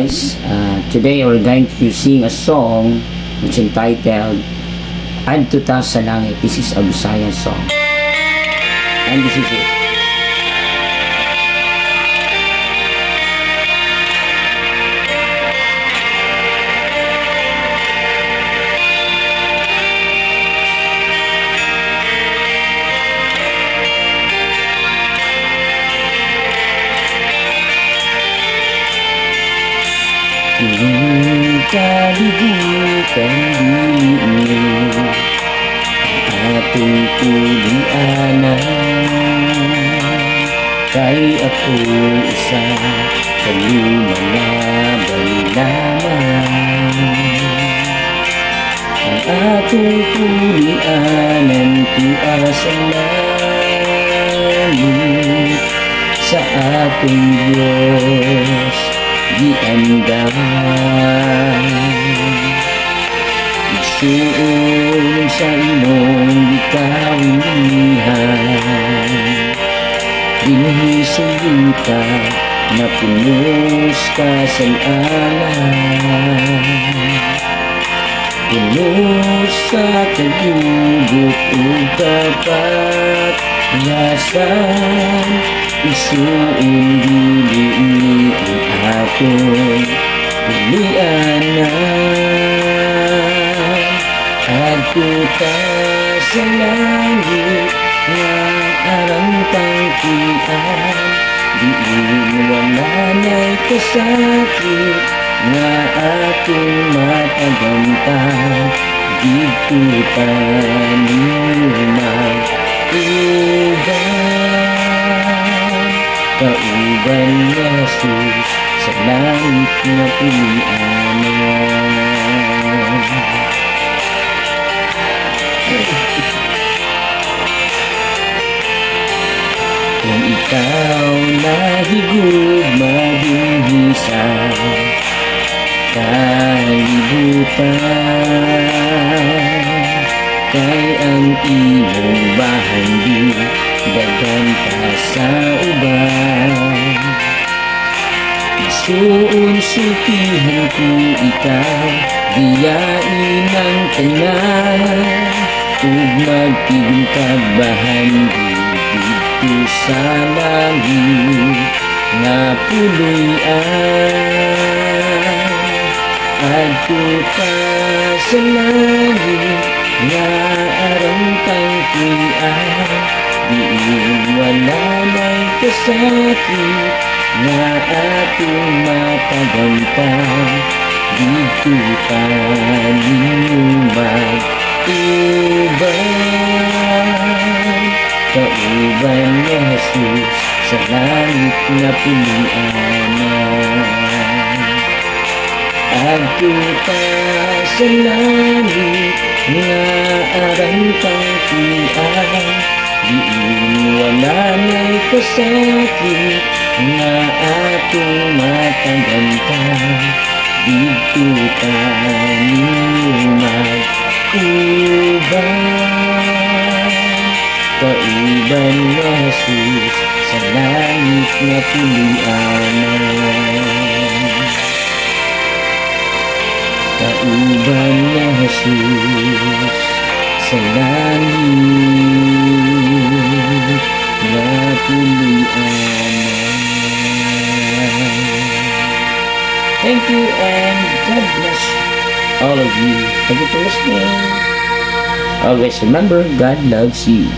guys, today we're going to sing a song which is entitled Adto Ta sa Langit. This is a Visayan song and this is it. Kalibutan din ating tulianan, kay ako isa kalumalabay lamang. Ang ating tulianan tuasa langit, sa ating Diyos giandaman. Isuon sa imong gikawilihan, dinhi sa yuta na punos kasalanan, punos sa kayugot o kapatyasan. Isuon dili ang akong tulianan. Adto ta sa langit nga arang tangkian, diin wala na'y kasakit nga atong matagamtan. Dito ta nimag kauban ni Jesus sa langit na pulianan. Kung ikaw nahigugma din sa kalibutan, kay ang imong bahandi dagan pa sa uban. Isuon sultihan ko ikaw, diyain ang tanan, ug magtiging kabahandi dito sa langit nga puloy-an. Adto ta sa langit nga arang tangkian, diin wala na'y kasakit nga atong matagamtan. Dito ta nimag uban, kauban ni Jesus sa langit na pulianan. Adto ta sa langit nga arang tangkian, diin wala na'y kasakit nga atong matagamtan. Dito ta nimag uban, kauban ni Jesus sa langit na pulianan. Kauban ni Jesus sa langit na pulianan. Thank you and God bless all of you. Thank you for listening. Always remember, God loves you.